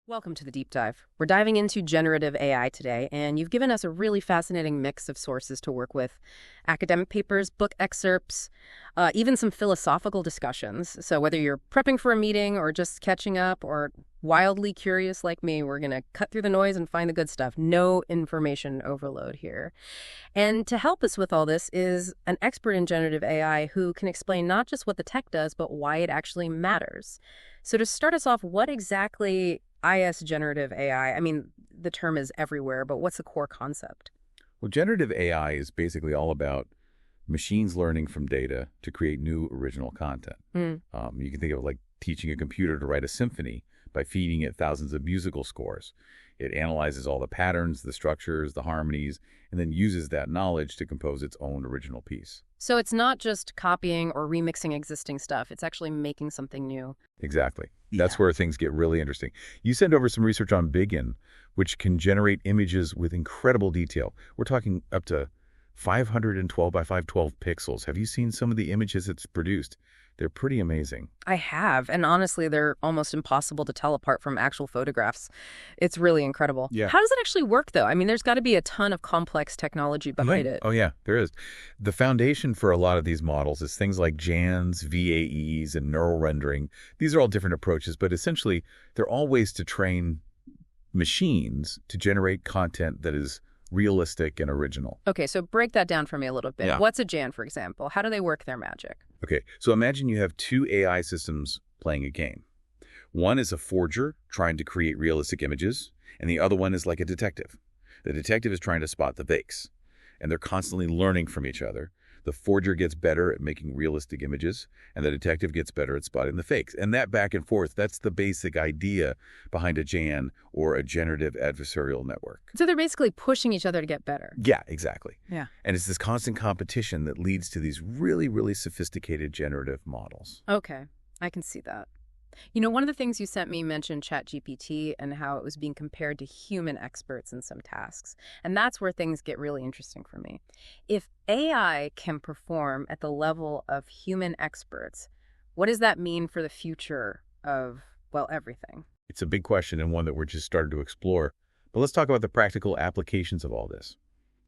Welcome to the deep dive. We're diving into generative AI today, and you've given us a really fascinating mix of sources to work with. Academic papers, book excerpts, even some philosophical discussions. So whether you're prepping for a meeting or just catching up or wildly curious like me, we're going to cut through the noise and find the good stuff. No information overload here. And to help us with all this is an expert in generative AI who can explain not just what the tech does, but why it actually matters. So to start us off, what exactly is generative AI? I mean, the term is everywhere, but what's the core concept? Well, generative AI is basically all about machines learning from data to create new original content. You can think of it like teaching a computer to write a symphony by feeding it thousands of musical scores. It analyzes all the patterns, the structures, the harmonies, and then uses that knowledge to compose its own original piece. So it's not just copying or remixing existing stuff. It's actually making something new. Exactly. That's where things get really interesting. You sent over some research on Biggin, which can generate images with incredible detail. We're talking up to 512 by 512 pixels. Have you seen some of the images it's produced? They're pretty amazing. I have, and honestly, they're almost impossible to tell apart from actual photographs. It's really incredible. Yeah. How does it actually work, though? I mean, there's got to be a ton of complex technology behind it. Oh, yeah, there is. The foundation for a lot of these models is things like GANs, VAEs, and neural rendering. These are all different approaches, but essentially, they're all ways to train machines to generate content that is realistic and original. Okay, so break that down for me a little bit. Yeah. What's a GAN, for example? How do they work their magic? Okay, so imagine you have two AI systems playing a game. One is a forger trying to create realistic images, and the other one is like a detective. The detective is trying to spot the fakes, and they're constantly learning from each other. The forger gets better at making realistic images, and the detective gets better at spotting the fakes. And that back and forth, that's the basic idea behind a GAN or a generative adversarial network. So they're basically pushing each other to get better. Yeah, exactly. Yeah. And it's this constant competition that leads to these really, really sophisticated generative models. Okay, I can see that. You know, one of the things you sent me mentioned ChatGPT and how it was being compared to human experts in some tasks. And that's where things get really interesting for me. If AI can perform at the level of human experts, what does that mean for the future of, well, everything? It's a big question and one that we're just starting to explore. But let's talk about the practical applications of all this.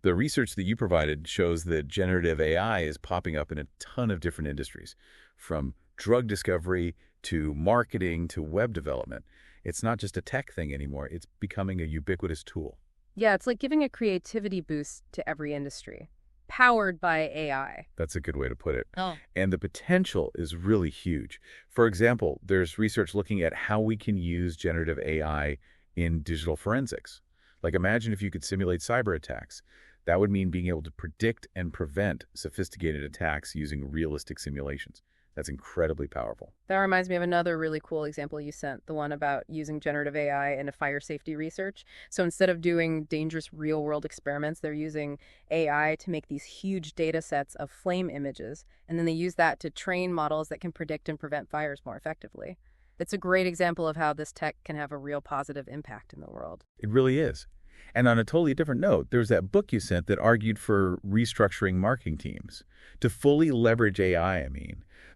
The research that you provided shows that generative AI is popping up in a ton of different industries, from drug discovery to marketing to web development. It's not just a tech thing anymore. It's becoming a ubiquitous tool. Yeah, it's like giving a creativity boost to every industry, powered by AI. That's a good way to put it. Oh. And the potential is really huge. For example, there's research looking at how we can use generative AI in digital forensics. Like, imagine if you could simulate cyber attacks. That would mean being able to predict and prevent sophisticated attacks using realistic simulations. That's incredibly powerful. That reminds me of another really cool example you sent, the one about using generative AI in a fire safety research. So instead of doing dangerous real-world experiments, they're using AI to make these huge data sets of flame images, and then they use that to train models that can predict and prevent fires more effectively. It's a great example of how this tech can have a real positive impact in the world. It really is. And on a totally different note, there's that book you sent that argued for restructuring marketing teams. To fully leverage AI,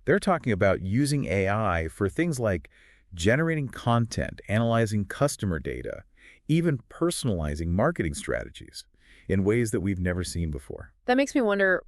they're talking about using AI for things like generating content, analyzing customer data, even personalizing marketing strategies in ways that we've never seen before. That makes me wonder,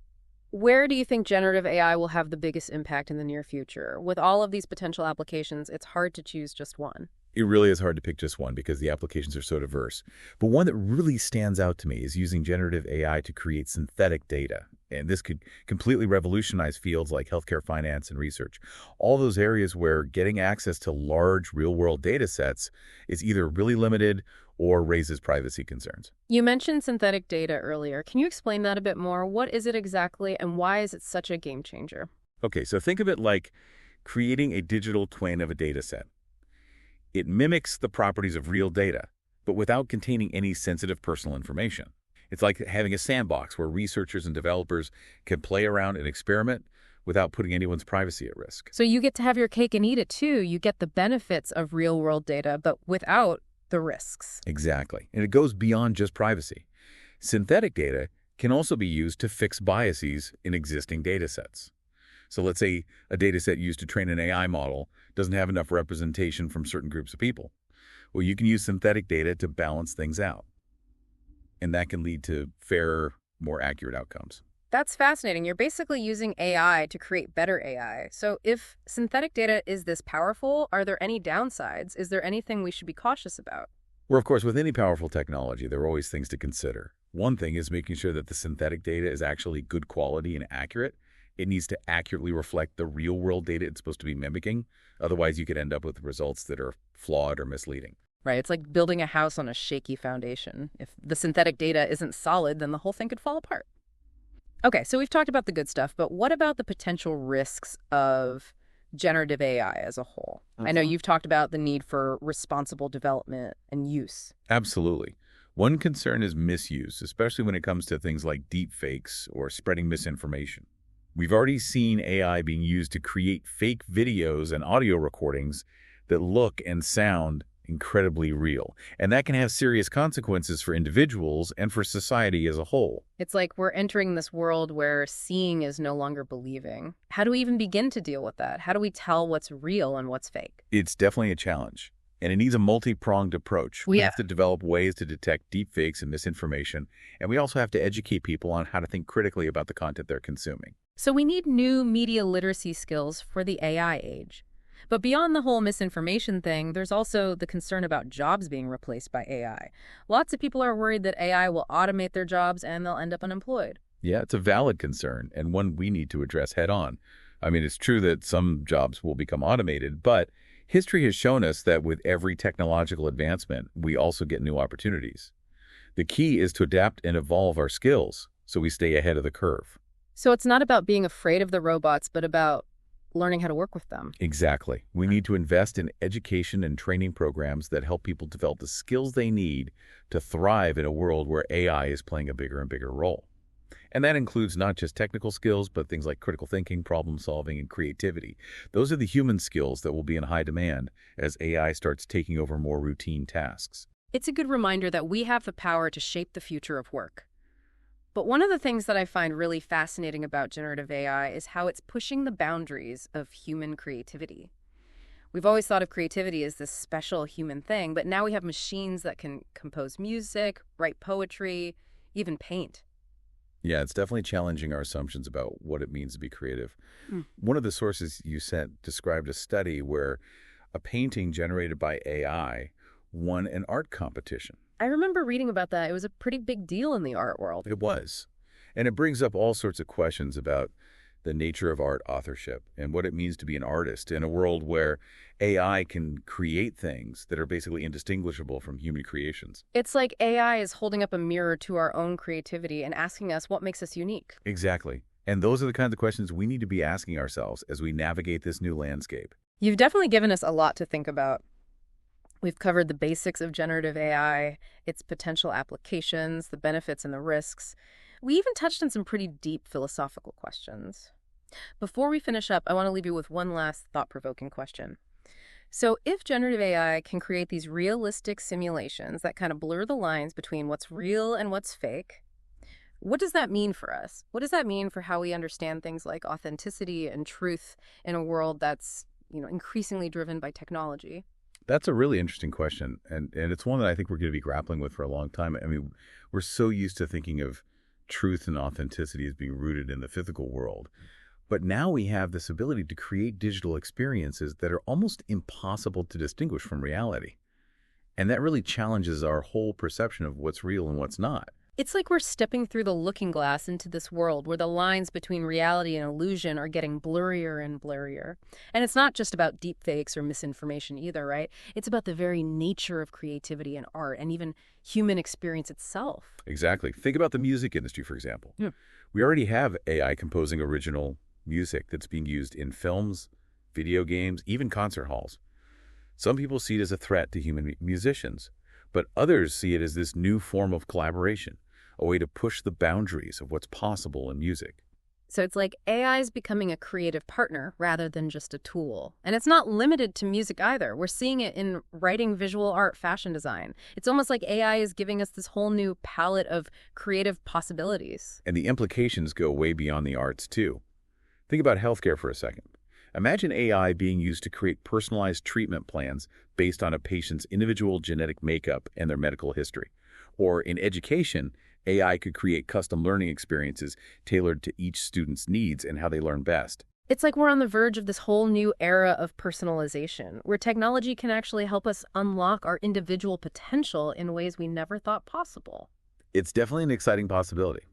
where do you think generative AI will have the biggest impact in the near future? With all of these potential applications, it's hard to choose just one. It really is hard to pick just one because the applications are so diverse. But one that really stands out to me is using generative AI to create synthetic data. And this could completely revolutionize fields like healthcare finance and research. All those areas where getting access to large real-world data sets is either really limited or raises privacy concerns. You mentioned synthetic data earlier. Can you explain that a bit more? What is it exactly, and why is it such a game changer? Okay, so think of it like creating a digital twin of a data set. It mimics the properties of real data, but without containing any sensitive personal information. It's like having a sandbox where researchers and developers can play around and experiment without putting anyone's privacy at risk. So you get to have your cake and eat it too. You get the benefits of real-world data, but without the risks. Exactly. And it goes beyond just privacy. Synthetic data can also be used to fix biases in existing data sets. So let's say a data set used to train an AI model doesn't have enough representation from certain groups of people. Well, you can use synthetic data to balance things out, and that can lead to fairer, more accurate outcomes. That's fascinating. You're basically using AI to create better AI. So if synthetic data is this powerful, are there any downsides? Is there anything we should be cautious about? Well, of course, with any powerful technology, there are always things to consider. One thing is making sure that the synthetic data is actually good quality and accurate. It needs to accurately reflect the real-world data it's supposed to be mimicking. Otherwise, you could end up with results that are flawed or misleading. Right, it's like building a house on a shaky foundation. If the synthetic data isn't solid, then the whole thing could fall apart. Okay, so we've talked about the good stuff, but what about the potential risks of generative AI as a whole? I know you've talked about the need for responsible development and use. Absolutely. One concern is misuse, especially when it comes to things like deepfakes or spreading misinformation. We've already seen AI being used to create fake videos and audio recordings that look and sound incredibly real, and that can have serious consequences for individuals and for society as a whole. It's like we're entering this world where seeing is no longer believing. How do we even begin to deal with that? How do we tell what's real and what's fake? It's definitely a challenge, and it needs a multi-pronged approach. We have to develop ways to detect deepfakes and misinformation, and we also have to educate people on how to think critically about the content they're consuming. So we need new media literacy skills for the AI age. But beyond the whole misinformation thing, there's also the concern about jobs being replaced by AI. Lots of people are worried that AI will automate their jobs and they'll end up unemployed. Yeah, it's a valid concern and one we need to address head on. I mean, it's true that some jobs will become automated, but history has shown us that with every technological advancement, we also get new opportunities. The key is to adapt and evolve our skills so we stay ahead of the curve. So it's not about being afraid of the robots, but about learning how to work with them. Exactly. We need to invest in education and training programs that help people develop the skills they need to thrive in a world where AI is playing a bigger and bigger role. And that includes not just technical skills, but things like critical thinking, problem solving, and creativity. Those are the human skills that will be in high demand as AI starts taking over more routine tasks. It's a good reminder that we have the power to shape the future of work. But one of the things that I find really fascinating about generative AI is how it's pushing the boundaries of human creativity. We've always thought of creativity as this special human thing, but now we have machines that can compose music, write poetry, even paint. Yeah, it's definitely challenging our assumptions about what it means to be creative. One of the sources you sent described a study where a painting generated by AI won an art competition. I remember reading about that. It was a pretty big deal in the art world. It was. And it brings up all sorts of questions about the nature of art authorship and what it means to be an artist in a world where AI can create things that are basically indistinguishable from human creations. It's like AI is holding up a mirror to our own creativity and asking us what makes us unique. Exactly. And those are the kinds of questions we need to be asking ourselves as we navigate this new landscape. You've definitely given us a lot to think about. We've covered the basics of generative AI, its potential applications, the benefits and the risks. We even touched on some pretty deep philosophical questions. Before we finish up, I want to leave you with one last thought-provoking question. So if generative AI can create these realistic simulations that kind of blur the lines between what's real and what's fake, what does that mean for us? What does that mean for how we understand things like authenticity and truth in a world that's, increasingly driven by technology? That's a really interesting question, and it's one that I think we're going to be grappling with for a long time. I mean, we're so used to thinking of truth and authenticity as being rooted in the physical world. But now we have this ability to create digital experiences that are almost impossible to distinguish from reality. And that really challenges our whole perception of what's real and what's not. It's like we're stepping through the looking glass into this world where the lines between reality and illusion are getting blurrier and blurrier. And it's not just about deepfakes or misinformation either, right? It's about the very nature of creativity and art and even human experience itself. Exactly. Think about the music industry, for example. We already have AI composing original music that's being used in films, video games, even concert halls. Some people see it as a threat to human musicians, but others see it as this new form of collaboration, a way to push the boundaries of what's possible in music. So it's like AI is becoming a creative partner rather than just a tool. And it's not limited to music either. We're seeing it in writing, visual art, fashion design. It's almost like AI is giving us this whole new palette of creative possibilities. And the implications go way beyond the arts, too. Think about healthcare for a second. Imagine AI being used to create personalized treatment plans based on a patient's individual genetic makeup and their medical history. Or in education, AI could create custom learning experiences tailored to each student's needs and how they learn best. It's like we're on the verge of this whole new era of personalization, where technology can actually help us unlock our individual potential in ways we never thought possible. It's definitely an exciting possibility.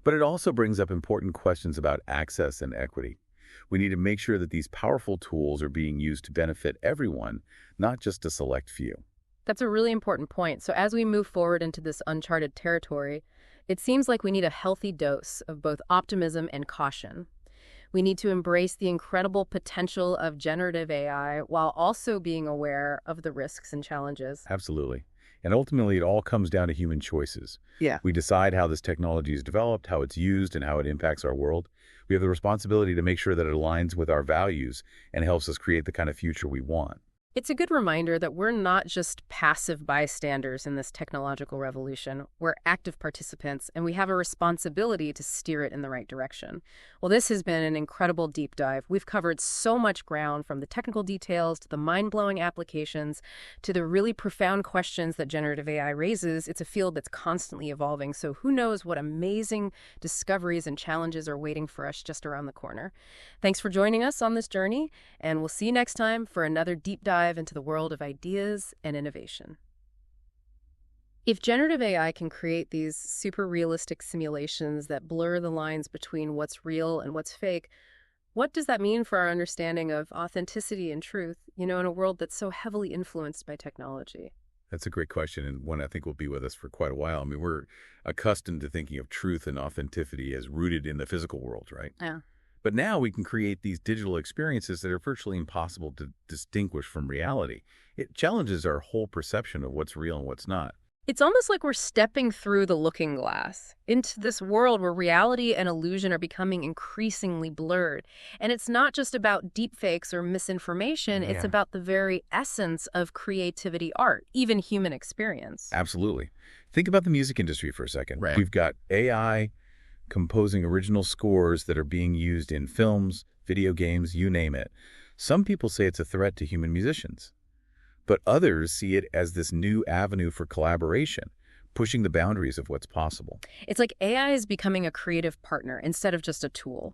But it also brings up important questions about access and equity. We need to make sure that these powerful tools are being used to benefit everyone, not just a select few. That's a really important point. So as we move forward into this uncharted territory, it seems like we need a healthy dose of both optimism and caution. We need to embrace the incredible potential of generative AI while also being aware of the risks and challenges. Absolutely. And ultimately, it all comes down to human choices. Yeah. We decide how this technology is developed, how it's used, and how it impacts our world. We have the responsibility to make sure that it aligns with our values and helps us create the kind of future we want. It's a good reminder that we're not just passive bystanders in this technological revolution. We're active participants, and we have a responsibility to steer it in the right direction. Well, this has been an incredible deep dive. We've covered so much ground, from the technical details to the mind-blowing applications to the really profound questions that generative AI raises. It's a field that's constantly evolving, so who knows what amazing discoveries and challenges are waiting for us just around the corner. Thanks for joining us on this journey, and we'll see you next time for another deep dive into the world of ideas and innovation. If generative AI can create these super realistic simulations that blur the lines between what's real and what's fake, what does that mean for our understanding of authenticity and truth, in a world that's so heavily influenced by technology? That's a great question, and one I think will be with us for quite a while. I mean, we're accustomed to thinking of truth and authenticity as rooted in the physical world, right? Yeah. But now we can create these digital experiences that are virtually impossible to distinguish from reality. It challenges our whole perception of what's real and what's not. It's almost like we're stepping through the looking glass into this world where reality and illusion are becoming increasingly blurred. And it's not just about deepfakes or misinformation, it's about the very essence of creativity, art, even human experience. Absolutely. Think about the music industry for a second. Right. We've got AI composing original scores that are being used in films, video games, you name it. Some people say it's a threat to human musicians, but others see it as this new avenue for collaboration, pushing the boundaries of what's possible. It's like AI is becoming a creative partner instead of just a tool.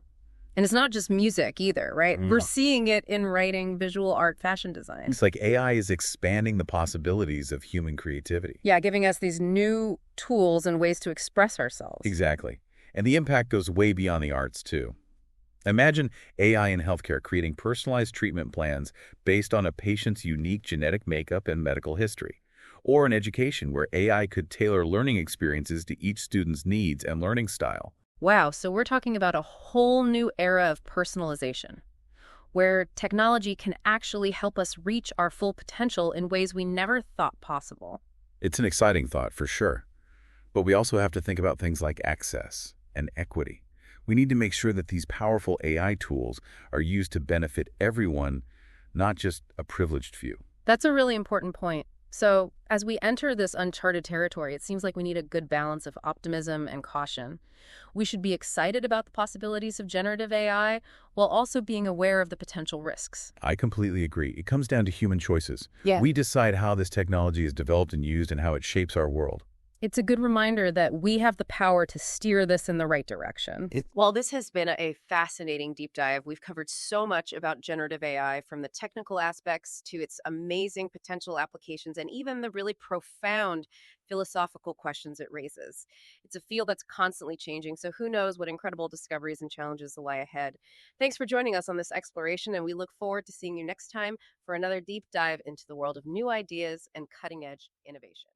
And it's not just music either, right? We're seeing it in writing, visual art, fashion design. It's like AI is expanding the possibilities of human creativity. Yeah, giving us these new tools and ways to express ourselves. Exactly. And the impact goes way beyond the arts, too. Imagine AI in healthcare creating personalized treatment plans based on a patient's unique genetic makeup and medical history. Or in education, where AI could tailor learning experiences to each student's needs and learning style. Wow, so we're talking about a whole new era of personalization, where technology can actually help us reach our full potential in ways we never thought possible. It's an exciting thought, for sure. But we also have to think about things like access and equity. We need to make sure that these powerful AI tools are used to benefit everyone, not just a privileged few. That's a really important point. So as we enter this uncharted territory, it seems like we need a good balance of optimism and caution. We should be excited about the possibilities of generative AI while also being aware of the potential risks. I completely agree. It comes down to human choices. Yeah. We decide how this technology is developed and used and how it shapes our world. It's a good reminder that we have the power to steer this in the right direction. Well, this has been a fascinating deep dive. We've covered so much about generative AI, from the technical aspects to its amazing potential applications and even the really profound philosophical questions it raises. It's a field that's constantly changing, so who knows what incredible discoveries and challenges lie ahead. Thanks for joining us on this exploration, and we look forward to seeing you next time for another deep dive into the world of new ideas and cutting-edge innovation.